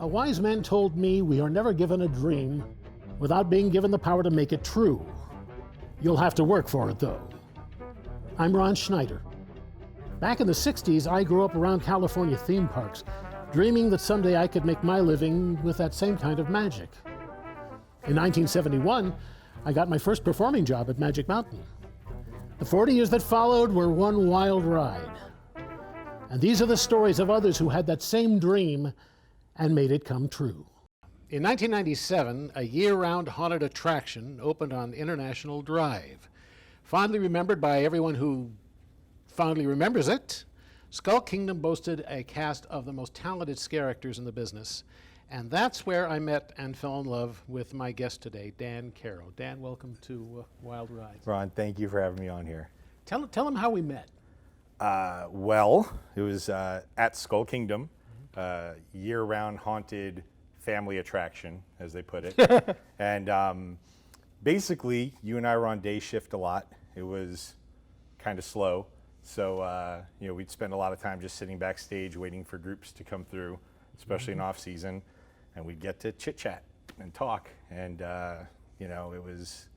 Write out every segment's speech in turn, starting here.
A wise man told me we are never given a dream without being given the power to make it true. You'll have to work for it, though. I'm Ron Schneider. Back in the 60s, I grew up around California theme parks, dreaming that someday I could make my living with that same kind of magic. In 1971, I got my first performing job at Magic Mountain. The 40 years that followed were one wild ride. And these are the stories of others who had that same dream and made it come true. In 1997, a year-round haunted attraction opened on International Drive. Fondly remembered by everyone who fondly remembers it, Skull Kingdom boasted a cast of the most talented scare actors in the business. And that's where I met and fell in love with my guest today, Dan Carro. Dan, welcome to Wild Rides. Ron, thank you for having me on here. Tell them how we met. Well, it was at Skull Kingdom, year-round haunted family attraction, as they put it. And basically, you and I were on day shift a lot. It was kind of slow. So, we'd spend a lot of time just sitting backstage waiting for groups to come through, especially in off-season. And we'd get to chit-chat and talk. And, it was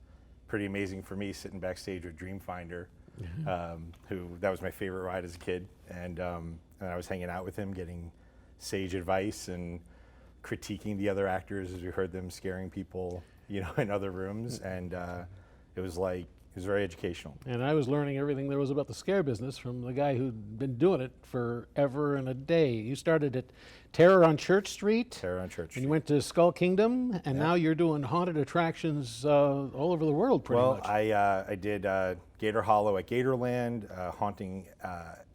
pretty amazing for me sitting backstage with Dreamfinder, that was my favorite ride as a kid. And I was hanging out with him, getting sage advice and critiquing the other actors as we heard them scaring people, in other rooms. And it was very educational. And I was learning everything there was about the scare business from the guy who'd been doing it forever and a day. You started at Terror on Church Street. Terror on Church Street. And you went to Skull Kingdom, and now you're doing haunted attractions all over the world pretty much. Well, I did Gator Hollow at Gatorland, haunting at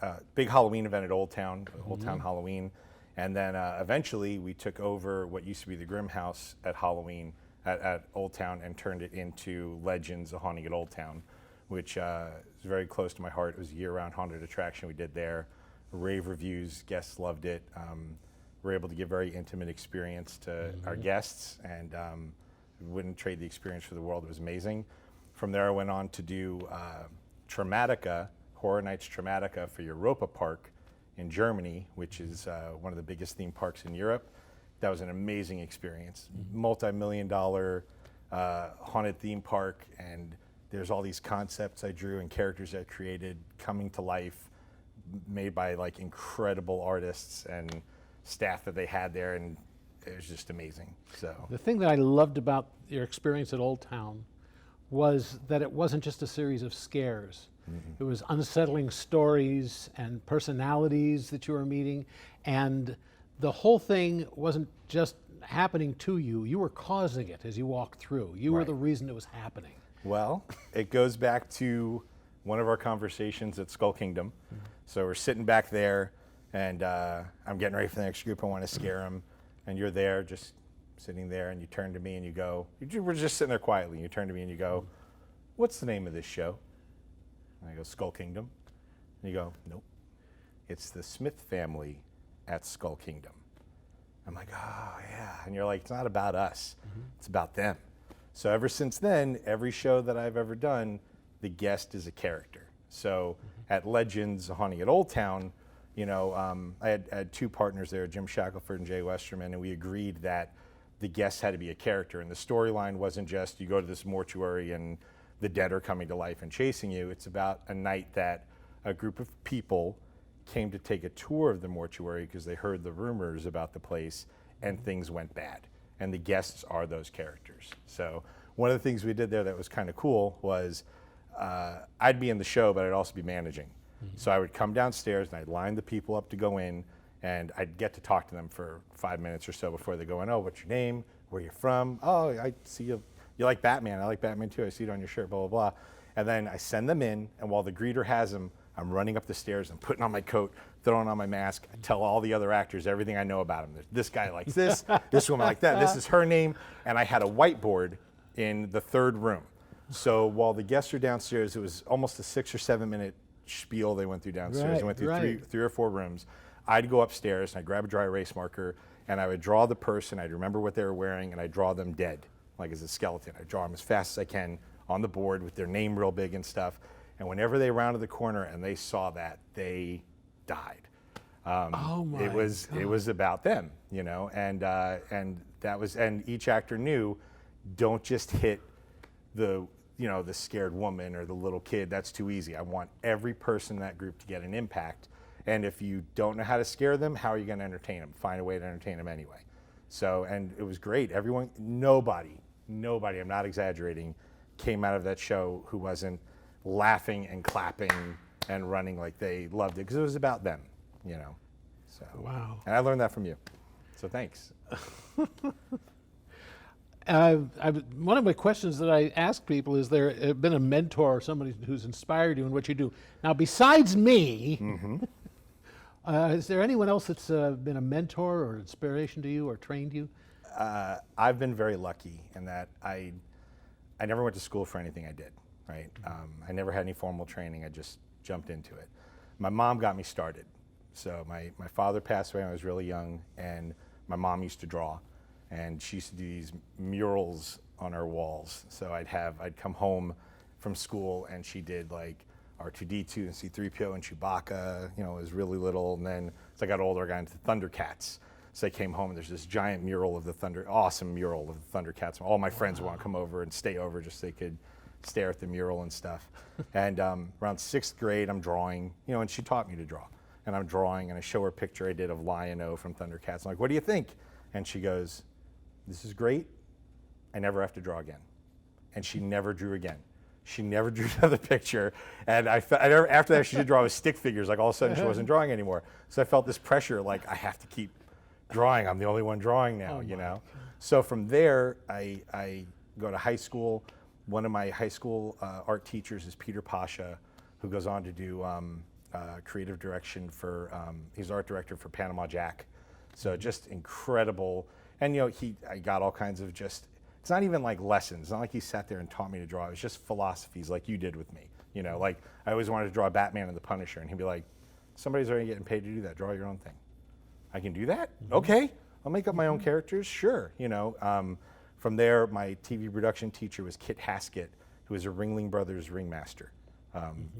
a big Halloween event at Old Town, Old Town Halloween. And then eventually we took over what used to be the Grimm House at Halloween at Old Town and turned it into Legends, a haunting at Old Town, which is very close to my heart. It was a year-round haunted attraction we did there. Rave reviews, guests loved it. We were able to give very intimate experience to our guests, and we wouldn't trade the experience for the world. It was amazing. From there I went on to do Traumatica, Horror Nights Traumatica for Europa Park in Germany, which is one of the biggest theme parks in Europe. That was an amazing experience. Multi-million-dollar haunted theme park, and there's all these concepts I drew and characters I created coming to life, made by incredible artists and staff that they had there, and it was just amazing. So the thing that I loved about your experience at Old Town was that it wasn't just a series of scares. It was unsettling stories and personalities that you were meeting, and the whole thing wasn't just happening to you. You were causing it as you walked through. You were the reason it was happening. Well, it goes back to one of our conversations at Skull Kingdom. So we're sitting back there, and I'm getting ready for the next group. I want to scare them. And you're there, just sitting there, and you turn to me and you go, we're just sitting there quietly. And you turn to me and you go, "What's the name of this show?" And I go, "Skull Kingdom." And you go, "Nope. It's the Smith family at Skull Kingdom." I'm like, "Oh, yeah." And you're like, "It's not about us. It's about them." So ever since then, every show that I've ever done, the guest is a character. So at Legends, Haunting at Old Town, I had two partners there, Jim Shackelford and Jay Westerman, and we agreed that the guest had to be a character. And the storyline wasn't just you go to this mortuary and the dead are coming to life and chasing you. It's about a night that a group of people came to take a tour of the mortuary because they heard the rumors about the place and things went bad. And the guests are those characters. So one of the things we did there that was kind of cool was I'd be in the show, but I'd also be managing. So I would come downstairs and I'd line the people up to go in, and I'd get to talk to them for 5 minutes or so before they go in. "Oh, what's your name? Where you from? Oh, I see you like Batman. I like Batman too. I see it on your shirt, blah, blah, blah." And then I send them in, and while the greeter has them, I'm running up the stairs and putting on my coat, throwing on my mask. I tell all the other actors everything I know about them. This guy likes this, this woman like that, this is her name. And I had a whiteboard in the third room. So while the guests are downstairs, it was almost a 6 or 7 minute spiel they went through downstairs. They went through three or four rooms. I'd go upstairs and I'd grab a dry erase marker and I would draw the person. I'd remember what they were wearing and I'd draw them dead, like as a skeleton. I'd draw them as fast as I can on the board with their name real big and stuff. And whenever they rounded the corner and they saw that, they died. Oh my it was about them, and each actor knew, don't just hit the the scared woman or the little kid. That's too easy. I want every person in that group to get an impact. And if you don't know how to scare them, how are you going to entertain them? Find a way to entertain them anyway. So, and it was great. Nobody, I'm not exaggerating, came out of that show who wasn't laughing and clapping and running like they loved it, because it was about them, So, wow. And I learned that from you. So thanks. One of my questions that I ask people is, there been a mentor or somebody who's inspired you in what you do? Now, besides me, is there anyone else that's been a mentor or inspiration to you or trained you? I've been very lucky in that I never went to school for anything I did, right? I never had any formal training. I just jumped into it. My mom got me started. So my father passed away when I was really young, and my mom used to draw. And she used to do these murals on our walls. So I'd come home from school, and she did like R2-D2 and C-3PO and Chewbacca, it was really little. And then as I got older, I got into Thundercats. So I came home, and there's this giant mural of awesome mural of the Thundercats. All my friends would want to come over and stay over just so they could stare at the mural and stuff. And around 6th grade, I'm drawing, and she taught me to draw. And I'm drawing, and I show her a picture I did of Lion-O from Thundercats. I'm like, what do you think? And she goes, this is great. I never have to draw again. And she never drew again. She never drew another picture. And after that, she did draw with stick figures. Like all of a sudden, she wasn't drawing anymore. So I felt this pressure, like I have to keep drawing. I'm the only one drawing now, God. So from there, I go to high school. One of my high school art teachers is Peter Pasha, who goes on to do creative direction for, he's art director for Panama Jack. So just incredible. And I got all kinds of it's not even like lessons. It's not like he sat there and taught me to draw. It was just philosophies like you did with me. Like I always wanted to draw Batman and the Punisher, and he'd be like, somebody's already getting paid to do that. Draw your own thing. I can do that? Okay. I'll make up my own characters. Sure. From there, my TV production teacher was Kit Haskett, who was a Ringling Brothers ringmaster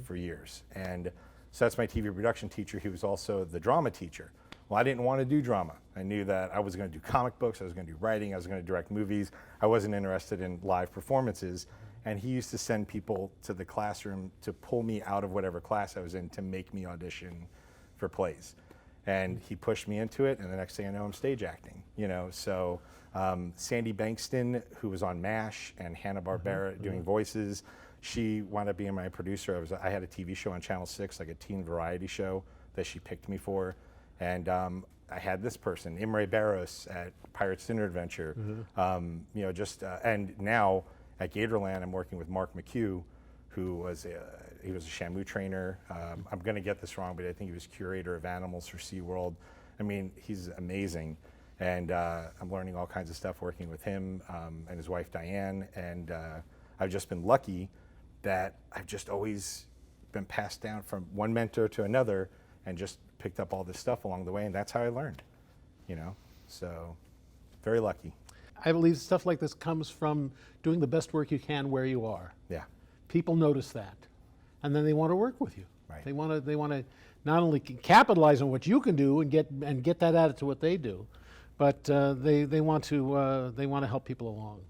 for years. And so that's my TV production teacher. He was also the drama teacher. Well, I didn't want to do drama. I knew that I was going to do comic books, I was going to do writing, I was going to direct movies. I wasn't interested in live performances. And he used to send people to the classroom to pull me out of whatever class I was in to make me audition for plays. And he pushed me into it, and the next thing I know, I'm stage acting. So Sandy Bankston, who was on MASH, and Hanna-Barbera doing voices, she wound up being my producer. I had a TV show on Channel 6, like a teen variety show that she picked me for. And I had this person, Imre Barros at Pirates Dan Adventure. And now at Gatorland, I'm working with Mark McHugh, who was he was a Shamu trainer. I'm going to get this wrong, but I think he was curator of animals for SeaWorld. I mean, he's amazing. And I'm learning all kinds of stuff working with him and his wife, Diane. And I've just been lucky that I've just always been passed down from one mentor to another, and just picked up all this stuff along the way, and that's how I learned, so very lucky. I believe stuff like this comes from doing the best work you can where you are. Yeah. People notice that, and then they want to work with you. Right. They want to not only capitalize on what you can do and get that added to what they do, but they want to help people along.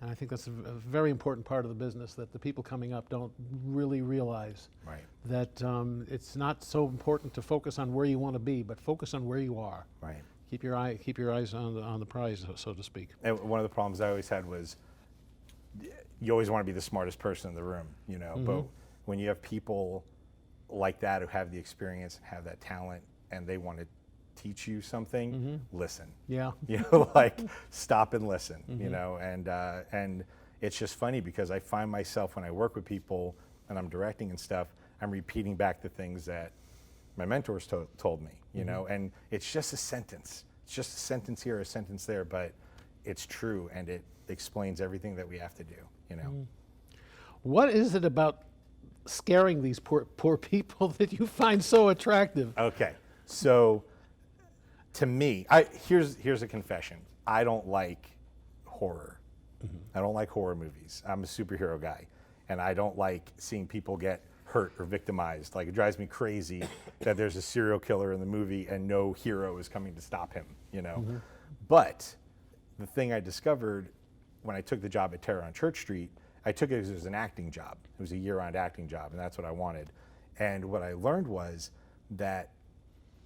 And I think that's a very important part of the business that the people coming up don't really realize. Right. That it's not so important to focus on where you want to be, but focus on where you are. Right. Keep your eyes on the prize, so to speak. And one of the problems I always had was you always want to be the smartest person in the room, but when you have people like that who have the experience and have that talent, and they want to teach you something, listen. Yeah. Like stop and listen, and it's just funny because I find myself when I work with people and I'm directing and stuff, I'm repeating back the things that my mentors told me, and it's just a sentence. It's just a sentence here, a sentence there, but it's true, and it explains everything that we have to do, What is it about scaring these poor people that you find so attractive? Okay, so to me, here's a confession. I don't like horror. I don't like horror movies. I'm a superhero guy, and I don't like seeing people get hurt or victimized. Like, it drives me crazy that there's a serial killer in the movie and no hero is coming to stop him, you know? Mm-hmm. But the thing I discovered when I took the job at Terror on Church Street, I took it as an acting job. It was a year-round acting job, and that's what I wanted. And what I learned was that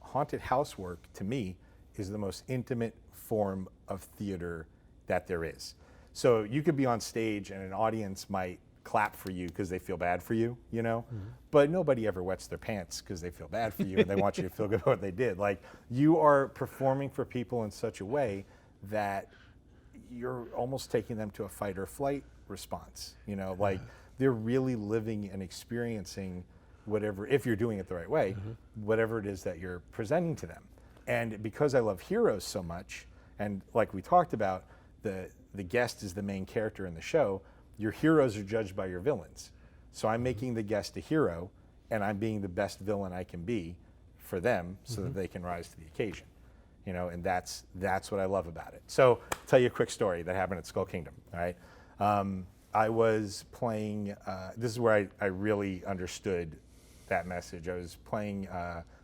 haunted house work, to me, is the most intimate form of theater that there is. So you could be on stage and an audience might clap for you because they feel bad for you, you know? But nobody ever wets their pants because they feel bad for you and they want you to feel good about what they did. Like, you are performing for people in such a way that you're almost taking them to a fight or flight response, you know? Like, they're really living and experiencing whatever, if you're doing it the right way, whatever it is that you're presenting to them. And because I love heroes so much, and like we talked about, the guest is the main character in the show, your heroes are judged by your villains. So I'm making the guest a hero, and I'm being the best villain I can be for them so that they can rise to the occasion. You know, and that's what I love about it. So I'll tell you a quick story that happened at Skull Kingdom, all right? I was playing, this is where I really understood that message. I was playing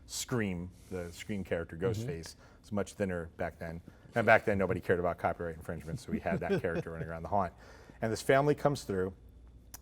Scream, the Scream character, Ghostface. It's much thinner back then. And back then, nobody cared about copyright infringement, so we had that character running around the haunt. And this family comes through,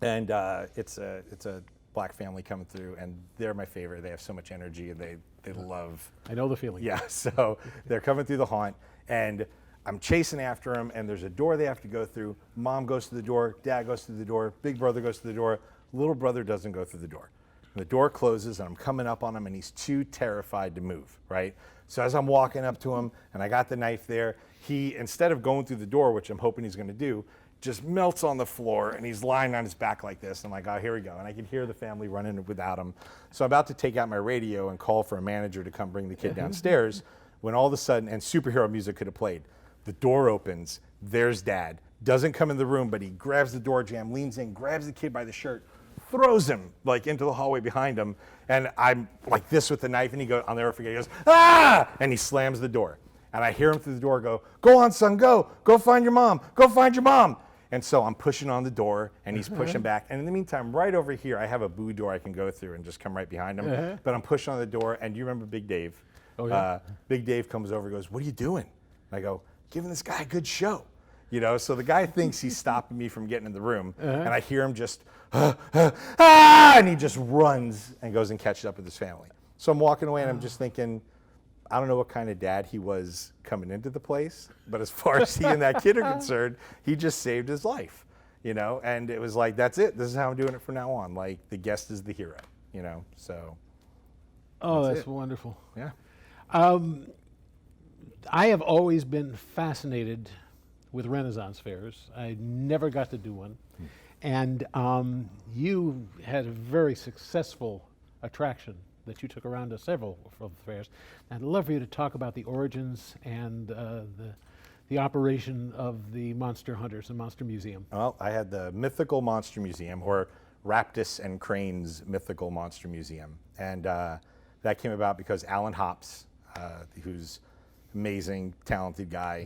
and it's a black family coming through, and they're my favorite. They have so much energy, and they love. I know the feeling. Yeah, so they're coming through the haunt, and I'm chasing after them, and there's a door they have to go through. Mom goes to the door, Dad goes to the door, big brother goes to the door, little brother doesn't go through the door. The door closes, and I'm coming up on him, and he's too terrified to move, right? So as I'm walking up to him, and I got the knife there, he, instead of going through the door, which I'm hoping he's gonna do, just melts on the floor, and he's lying on his back like this. I'm like, oh, here we go. And I can hear the family running without him. So I'm about to take out my radio and call for a manager to come bring the kid downstairs, when all of a sudden, and superhero music could have played, the door opens, there's Dad. Doesn't come in the room, but he grabs the door jamb, leans in, grabs the kid by the shirt, throws him like into the hallway behind him, and I'm like this with the knife, and he goes, I'll never forget, he goes, ah! And he slams the door. And I hear him through the door go, go on, son, go find your mom, go find your mom. And so I'm pushing on the door, and he's pushing back. And in the meantime, right over here, I have a boo door I can go through and just come right behind him. But I'm pushing on the door, and do you remember Big Dave? Oh, yeah. Big Dave comes over and goes, what are you doing? And I go, giving this guy a good show. You know, so the guy thinks he's stopping me from getting in the room, and I hear him just, and he just runs and goes and catches up with his family. So I'm walking away, and I'm just thinking, I don't know what kind of dad he was coming into the place, but as far as he and that kid are concerned, he just saved his life, you know? And it was like, that's it. This is how I'm doing it from now on. Like, the guest is the hero, you know? So. Oh, that's wonderful. Yeah. I have always been fascinated with Renaissance fairs. I never got to do one. And you had a very successful attraction that you took around to several of the fairs. I'd love for you to talk about the origins and the operation of the Monster Hunters and Monster Museum. Well, I had the Mythical Monster Museum, or Raptus and Crane's Mythical Monster Museum. And that came about because Alan Hops, who's amazing, talented guy,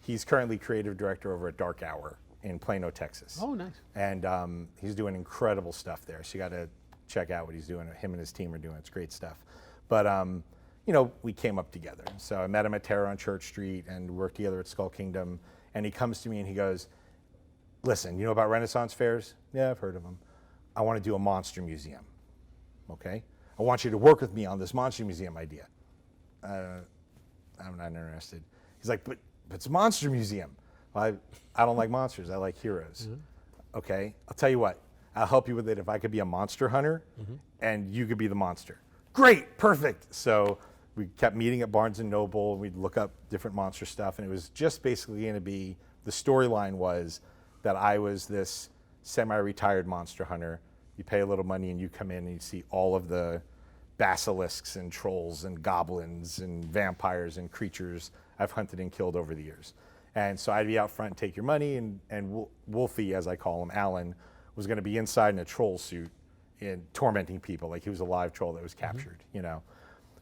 he's currently creative director over at Dark Hour in Plano, Texas. Oh, nice. And he's doing incredible stuff there. So you got to check out what he's doing. Him and his team are doing. It's great stuff. But you know, we came up together. So I met him at Terror on Church Street and worked together at Skull Kingdom. And he comes to me and he goes, listen, you know about Renaissance fairs? Yeah, I've heard of them. I want to do a monster museum. Okay? I want you to work with me on this monster museum idea. I'm not interested. He's like, but it's a monster museum. Well, I don't like monsters. I like heroes. Okay, I'll tell you what. I'll help you with it if I could be a monster hunter and you could be the monster. Great, perfect. So we kept meeting at Barnes & Noble. We'd look up different monster stuff, and it was just basically going to be, the storyline was that I was this semi-retired monster hunter. You pay a little money and you come in and you see all of the basilisks and trolls and goblins and vampires and creatures I've hunted and killed over the years. And so I'd be out front and take your money, and Wolfie, as I call him, Alan, was going to be inside in a troll suit and tormenting people like he was a live troll that was captured, you know.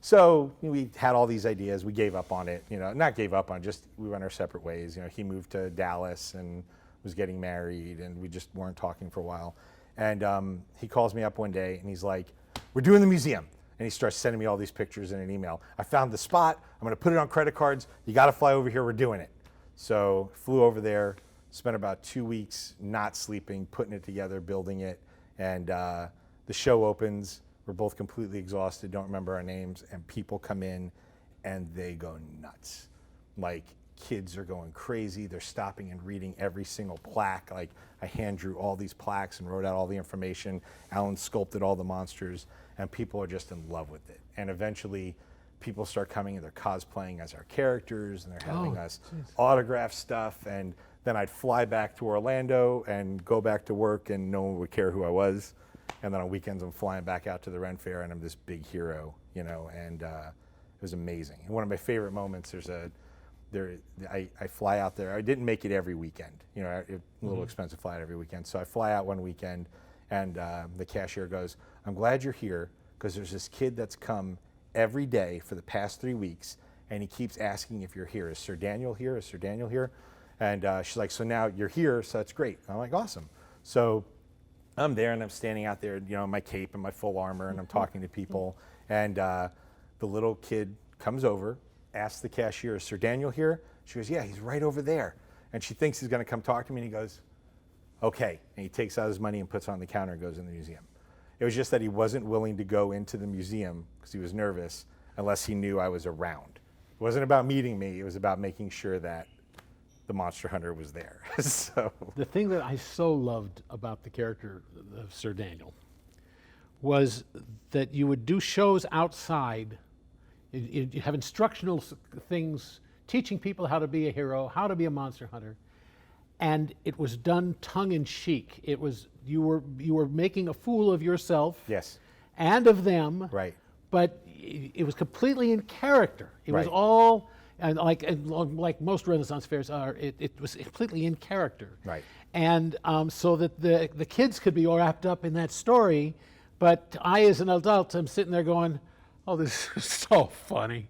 So we had all these ideas. We gave up on it, you know, not gave up on it, just we went our separate ways. You know, he moved to Dallas and was getting married, and we just weren't talking for a while. And he calls me up one day and he's like, we're doing the museum. And he starts sending me all these pictures in an email. I found the spot. I'm going to put it on credit cards. You got to fly over here. We're doing it. So flew over there, spent about 2 weeks not sleeping, putting it together, building it. And the show opens. We're both completely exhausted, don't remember our names. And people come in and they go nuts. Like, kids are going crazy. They're stopping and reading every single plaque. Like, I hand drew all these plaques and wrote out all the information. Alan sculpted all the monsters, and people are just in love with it. And eventually, people start coming and they're cosplaying as our characters, and they're having us autograph stuff. And then I'd fly back to Orlando and go back to work, and no one would care who I was. And then on weekends, I'm flying back out to the Ren Fair, and I'm this big hero, you know. And it was amazing. And one of my favorite moments, I fly out there. I didn't make it every weekend. You know, a little expensive flight every weekend. So I fly out one weekend, and the cashier goes, I'm glad you're here, because there's this kid that's come every day for the past 3 weeks, and he keeps asking if you're here. Is Sir Daniel here? Is Sir Daniel here? And she's like, so now you're here, so that's great. I'm like, awesome. So I'm there, and I'm standing out there, you know, in my cape and my full armor, and I'm talking to people. And the little kid comes over, asks the cashier, is Sir Daniel here? She goes, yeah, he's right over there. And she thinks he's going to come talk to me, and he goes, okay. And he takes out his money and puts it on the counter and goes in the museum. It was just that he wasn't willing to go into the museum because he was nervous unless he knew I was around. It wasn't about meeting me. It was about making sure that the monster hunter was there. So The thing that I so loved about the character of Sir Daniel was that you would do shows outside. You have instructional things teaching people how to be a hero, how to be a monster hunter, and it was done tongue-in-cheek. It was you were making a fool of yourself, yes, and of them, right. But it was completely in character. It was Right. all and like most Renaissance fairs are. It was completely in character, Right. And so that the kids could be all wrapped up in that story, but I, as an adult, am sitting there going, oh, this is so funny.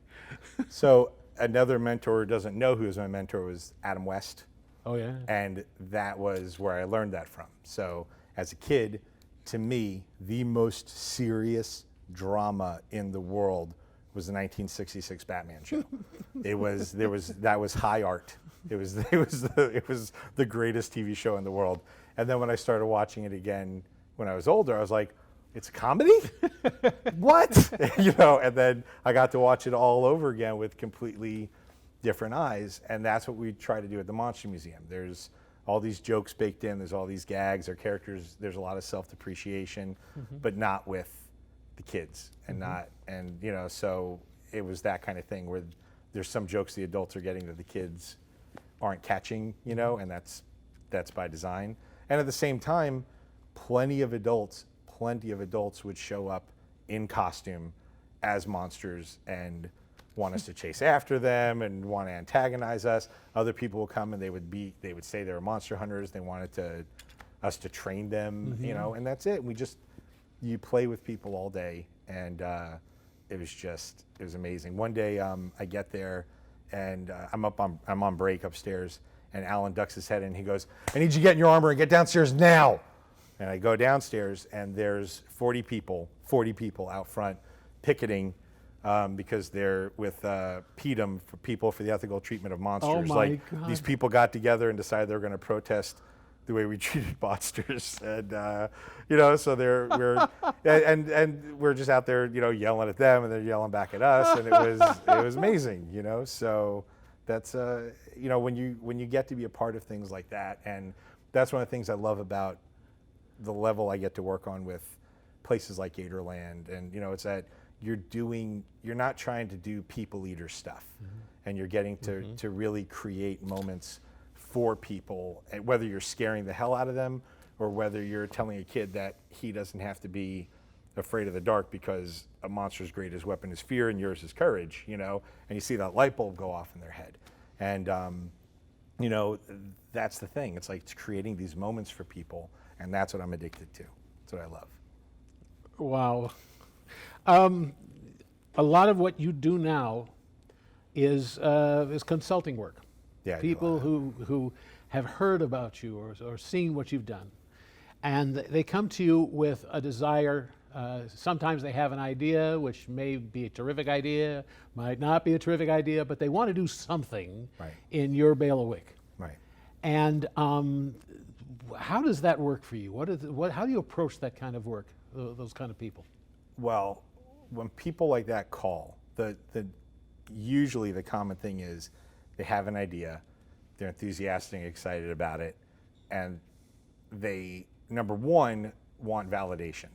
So another mentor who doesn't know who was my mentor was Adam West. Oh, yeah. And that was where I learned that from. So as a kid, to me, the most serious drama in the world was the 1966 Batman show. That was high art. It was the greatest TV show in the world. And then when I started watching it again when I was older, I was like, it's a comedy? What? You know, and then I got to watch it all over again with completely different eyes, and that's what we try to do at the Monster Museum. There's all these jokes baked in, there's all these gags, our characters, there's a lot of self-depreciation, but not with the kids, and you know, so it was that kind of thing where there's some jokes the adults are getting that the kids aren't catching, you know, and that's by design. And at the same time, plenty of adults would show up in costume as monsters and want us to chase after them and want to antagonize us. Other people will come and they would say they were monster hunters. They wanted us to train them, you know, and that's it. You play with people all day, and it was amazing. One day I get there and I'm on break upstairs, and Alan ducks his head in and he goes, I need you to get in your armor and get downstairs now. And I go downstairs, and there's 40 people out front picketing because they're with PETM, for People for the Ethical Treatment of Monsters. Oh my God. These people got together and decided they were going to protest the way we treated monsters, and you know, so we're just out there, you know, yelling at them, and they're yelling back at us, and it was amazing, you know. So that's you know, when you get to be a part of things like that, and that's one of the things I love about the level I get to work on with places like Gatorland, and you know, it's that you're not trying to do people eater stuff, and you're getting to really create moments for people, and whether you're scaring the hell out of them or whether you're telling a kid that he doesn't have to be afraid of the dark because a monster's greatest weapon is fear and yours is courage, you know, and you see that light bulb go off in their head. And you know, that's the thing. It's like it's creating these moments for people, and that's what I'm addicted to. That's what I love. Wow. A lot of what you do now is consulting work. Yeah, I do a People lot. who have heard about you or seen what you've done. And they come to you with a desire. Sometimes they have an idea, which may be a terrific idea, might not be a terrific idea, but they want to do something Right. in your bailiwick. Right. And how does that work for you? How do you approach that kind of work, those kind of people? Well, when people like that call, usually the common thing is they have an idea, they're enthusiastic and excited about it, and they, number one, want validation.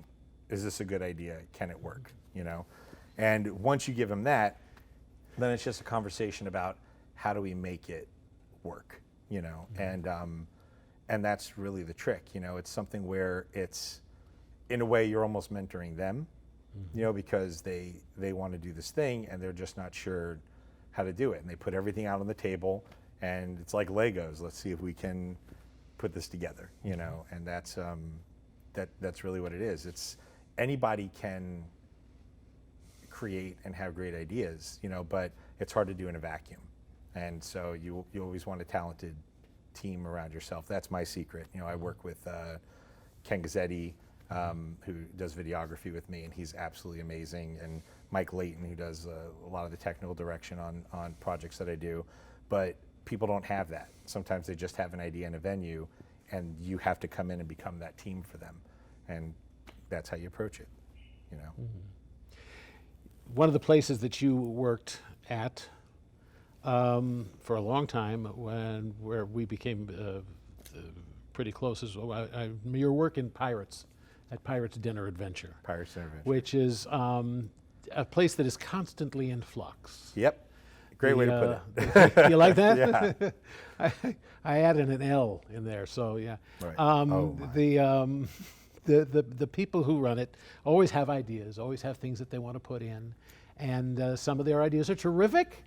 Is this a good idea? Can it work? You know? And once you give them that, then it's just a conversation about how do we make it work, you know? And that's really the trick, you know? It's something where it's, in a way, you're almost mentoring them, you know, because they want to do this thing and they're just not sure how to do it. And they put everything out on the table and it's like Legos. Let's see if we can put this together, you know? And that's really what it is. It's anybody can create and have great ideas, you know, but it's hard to do in a vacuum. And so you always want a talented team around yourself. That's my secret. You know, I work with Ken Gazzetti, who does videography with me, and he's absolutely amazing. And Mike Layton, who does a lot of the technical direction on projects that I do. But people don't have that. Sometimes they just have an idea in a venue, and you have to come in and become that team for them. And that's how you approach it, you know. One of the places that you worked at for a long time, where we became pretty close, is your work in Pirates, at Pirates Dinner Adventure. Pirates Dinner Adventure. Which is a place that is constantly in flux. Yep. Great way to put it. You like that? Yeah. I added an L in there, so yeah. Right. The people who run it always have ideas, always have things that they want to put in, and some of their ideas are terrific.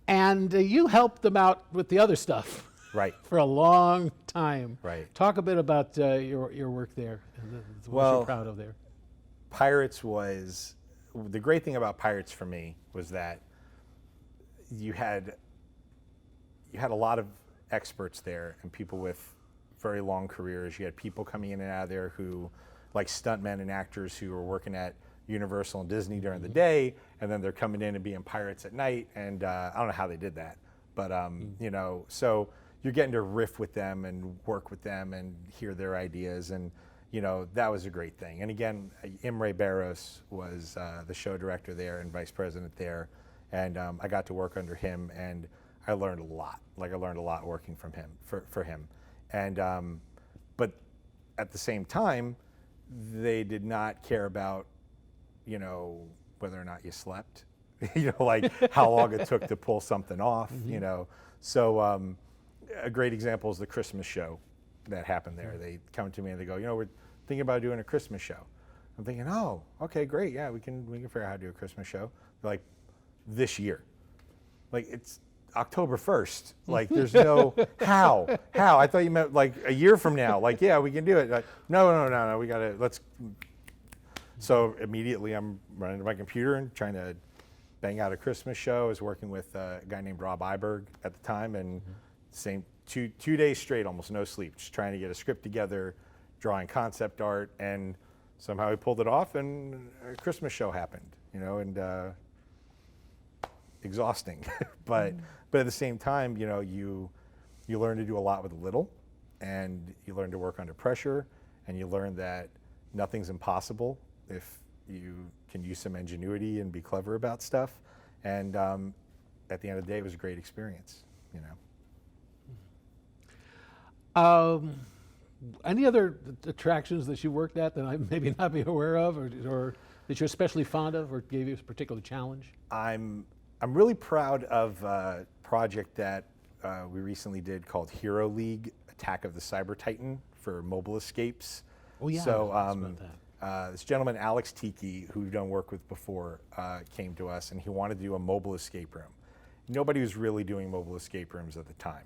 And you helped them out with the other stuff. Right. For a long time. Right. Talk a bit about your work there and what you're proud of there. Pirates was, the great thing about Pirates for me was that you had a lot of experts there and people with very long careers. You had people coming in and out of there who, like stuntmen and actors who were working at Universal and Disney during the day, and then they're coming in and being pirates at night. And I don't know how they did that, but you know, so you're getting to riff with them and work with them and hear their ideas, and you know, that was a great thing. And again, Imre Barros was the show director there and vice president there, and I got to work under him, and I learned a lot. Like I learned a lot working from him for him. And but at the same time, they did not care about, you know, whether or not you slept, you know, like how long it took to pull something off, you know. So a great example is the Christmas show that happened there. They come to me and they go, you know, we're thinking about doing a Christmas show. I'm thinking, oh, okay, great, yeah, we can figure out how to do a Christmas show. They're like, this year, like it's October 1st. Like there's no how. I thought you meant like a year from now. Like, yeah, we can do it. Like, no, we gotta, let's. So immediately I'm running to my computer and trying to bang out a Christmas show. I was working with a guy named Rob Iberg at the time, and same two days straight, almost no sleep, just trying to get a script together, drawing concept art, and somehow we pulled it off and a Christmas show happened, you know, and exhausting. But at the same time, you know, you learn to do a lot with little, and you learn to work under pressure, and you learn that nothing's impossible if you can use some ingenuity and be clever about stuff. And at the end of the day, it was a great experience, you know. Any other attractions that you worked at that I maybe not be aware of, or that you're especially fond of, or gave you a particular challenge? I'm really proud of a project that we recently did called Hero League: Attack of the Cyber Titan for mobile escapes. Oh yeah. So this gentleman, Alex Tiki, who we've done work with before, came to us, and he wanted to do a mobile escape room. Nobody was really doing mobile escape rooms at the time.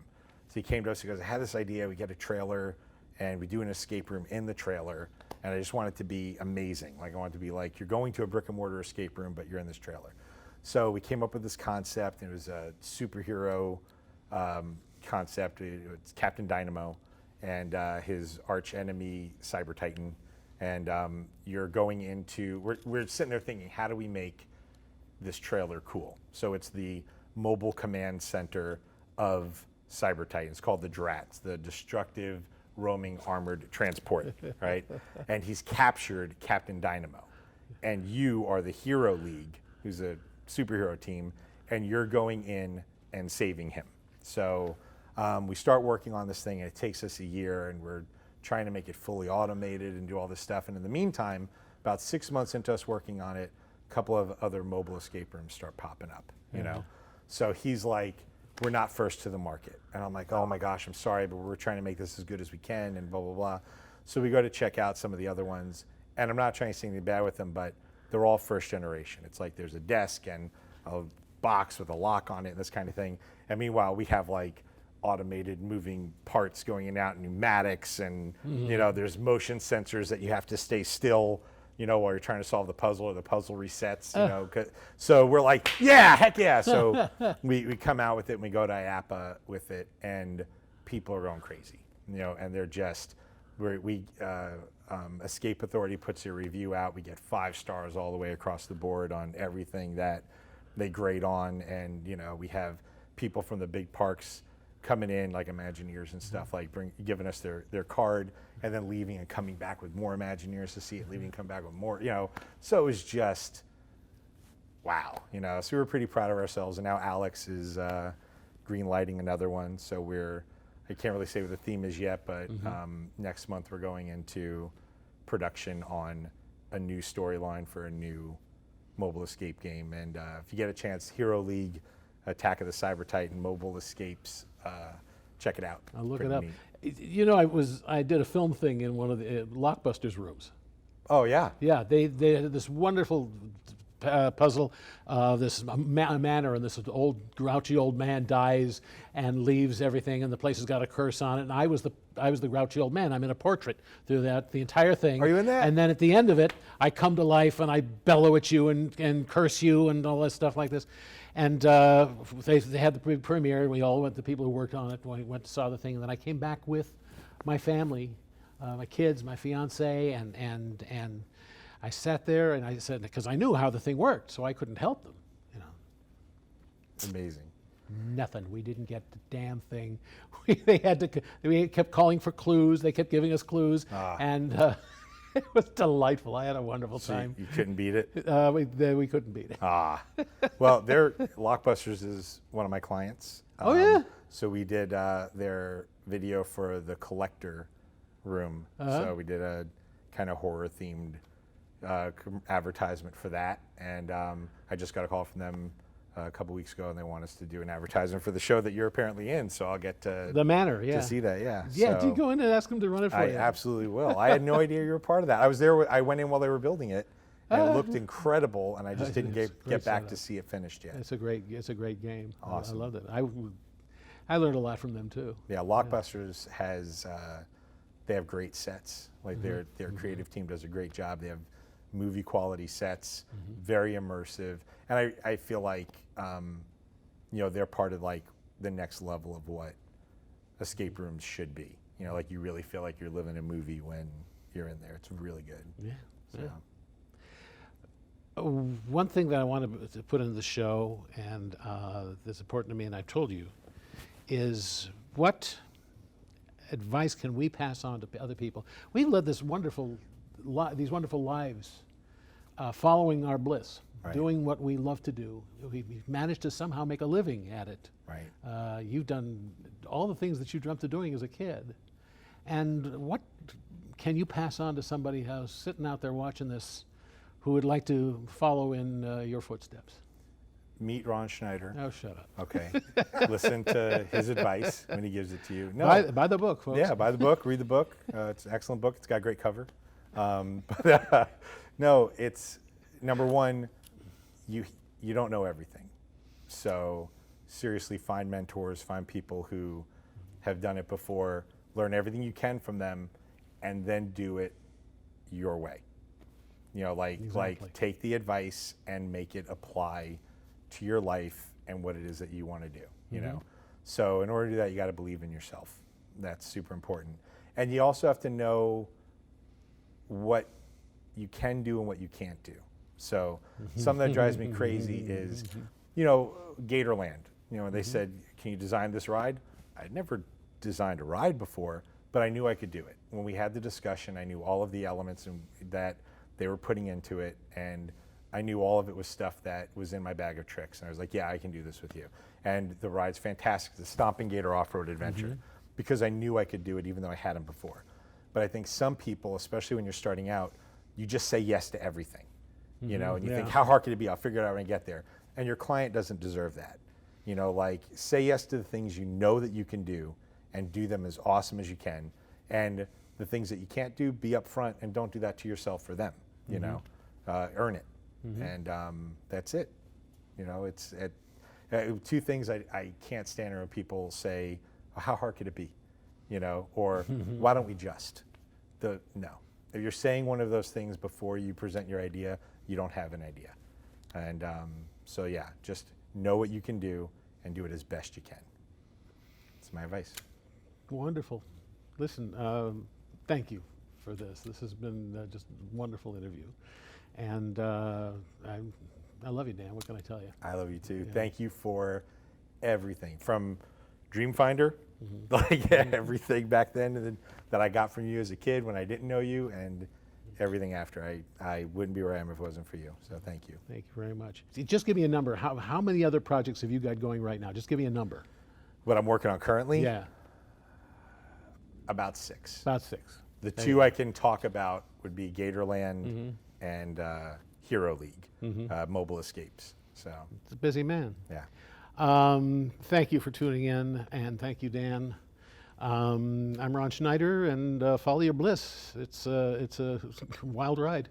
So he came to us, he goes, I had this idea, we get a trailer, and we do an escape room in the trailer, and I just want it to be amazing. Like I want it to be like, you're going to a brick and mortar escape room, but you're in this trailer. So we came up with this concept, and it was a superhero concept. It's Captain Dynamo, and his arch enemy, Cyber Titan. And you're going into, we're sitting there thinking, how do we make this trailer cool? So it's the mobile command center of Cyber Titan. It's called the DRATS, the Destructive Roaming Armored Transport, right? And he's captured Captain Dynamo. And you are the Hero League, who's a superhero team, and you're going in and saving him. So we start working on this thing, and it takes us a year, and we're trying to make it fully automated and do all this stuff. And in the meantime, about 6 months into us working on it, a couple of other mobile escape rooms start popping up, you know? So he's like, we're not first to the market. And I'm like, oh my gosh, I'm sorry, but we're trying to make this as good as we can, and blah, blah, blah. So we go to check out some of the other ones, and I'm not trying to say anything bad with them, but they're all first generation. It's like there's a desk and a box with a lock on it and this kind of thing. And meanwhile, we have like automated moving parts going in and out, pneumatics, and you know, there's motion sensors that you have to stay still, you know, while you're trying to solve the puzzle, or the puzzle resets, you know. So we're like, yeah, heck yeah. So we come out with it, and we go to IAPA with it, and people are going crazy, you know, and they're just, Escape Authority puts a review out. We get 5 stars all the way across the board on everything that they grade on, and you know, we have people from the big parks coming in, like Imagineers and stuff, like giving us their card, and then leaving and coming back with more Imagineers to see it, leaving and come back with more, you know. So it was just, wow, you know. So we were pretty proud of ourselves, and now Alex is green lighting another one. So I can't really say what the theme is yet, but next month we're going into production on a new storyline for a new mobile escape game. And if you get a chance, Hero League, Attack of the Cyber Titan, Mobile Escapes, check it out. I'll look Pretty it up. neat. You know, I did a film thing in one of the Lockbusters rooms. Oh yeah. Yeah, they had this wonderful puzzle, this manor, and this grouchy old man dies and leaves everything, and the place has got a curse on it. And I was the grouchy old man. I'm in a portrait through the entire thing. Are you in that? And then at the end of it, I come to life and I bellow at you and curse you and all that stuff like this. And they had the premiere. We all went. The people who worked on it, we went to saw the thing, and then I came back with my family, my kids, my fiance, and I sat there and I said, because I knew how the thing worked, so I couldn't help them, you know. Amazing. Nothing. We didn't get the damn thing. We kept calling for clues. They kept giving us clues, and it was delightful. I had a wonderful time. You couldn't beat it? We couldn't beat it. Well, Lockbusters is one of my clients. Oh yeah. So we did their video for the collector room. So we did a kind of horror themed advertisement for that, and I just got a call from them a couple weeks ago, and they want us to do an advertisement for the show that you're apparently in. So I'll get to the manor, to see that. Yeah. Yeah. So Do you go in and ask them to run it for you? I absolutely will. I had no idea you were part of that. I was there. I went in while they were building it, and it looked incredible, and I just didn't get back to see it finished yet. It's a great game. Awesome. I loved it. I learned a lot from them too. Yeah, Lockbusters has they have great sets. Like their creative team does a great job. They have movie quality sets, very immersive, and I feel like you know, they're part of like the next level of what escape rooms should be. You know, like you really feel like you're living a movie when you're in there. It's really good. Yeah. So. Yeah. One thing that I want to put into the show, and that's important to me, and I've told you, is what advice can we pass on to other people? We've led this these wonderful lives, following our bliss, doing what we love to do. We've managed to somehow make a living at it. Right. You've done all the things that you dreamt of doing as a kid. And what can you pass on to somebody who's sitting out there watching this, who would like to follow in your footsteps? Meet Ron Schneider. Oh, shut up. Okay. Listen to his advice when he gives it to you. No. Buy the book, folks. Yeah, buy the book, read the book. It's an excellent book. It's got a great cover. No, it's number one, you don't know everything. So seriously, find mentors, find people who have done it before, learn everything you can from them, and then do it your way. You know, like take the advice and make it apply to your life and what it is that you want to do, you know. So in order to do that, you got to believe in yourself. That's super important. And you also have to know what you can do and what you can't do. So something that drives me crazy is, Gatorland. They said, can you design this ride? I'd never designed a ride before, but I knew I could do it. When we had the discussion, I knew all of the elements that they were putting into it, and I knew all of it was stuff that was in my bag of tricks. And I was like, yeah, I can do this with you. And the ride's fantastic. It's a Stomping Gator off-road adventure because I knew I could do it even though I hadn't before. But I think some people, especially when you're starting out, you just say yes to everything, and you think, how hard could it be? I'll figure it out when I get there. And your client doesn't deserve that. Say yes to the things you know that you can do and do them as awesome as you can. And the things that you can't do, be upfront and don't do that to yourself for them, earn it. And that's it. It's two things I can't stand when people say, how hard could it be? Or why don't we just? No. If you're saying one of those things before you present your idea, you don't have an idea. And so yeah, just know what you can do and do it as best you can. That's my advice. Wonderful. Listen, thank you for this. This has been just a wonderful interview. And I love you, Dan. What can I tell you? I love you too. Yeah. Thank you for everything from Dreamfinder, everything back then, and then that I got from you as a kid when I didn't know you, and everything after. I wouldn't be where I am if it wasn't for you. So thank you. Thank you very much. Just give me a number. How many other projects have you got going right now? Just give me a number. What I'm working on currently? Yeah. About 6. About 6. The two I can talk about would be Gatorland and Hero League, mobile escapes. So it's a busy man. Yeah. Thank you for tuning in, and thank you, Dan. I'm Ron Schneider, and follow your bliss. It's a wild ride.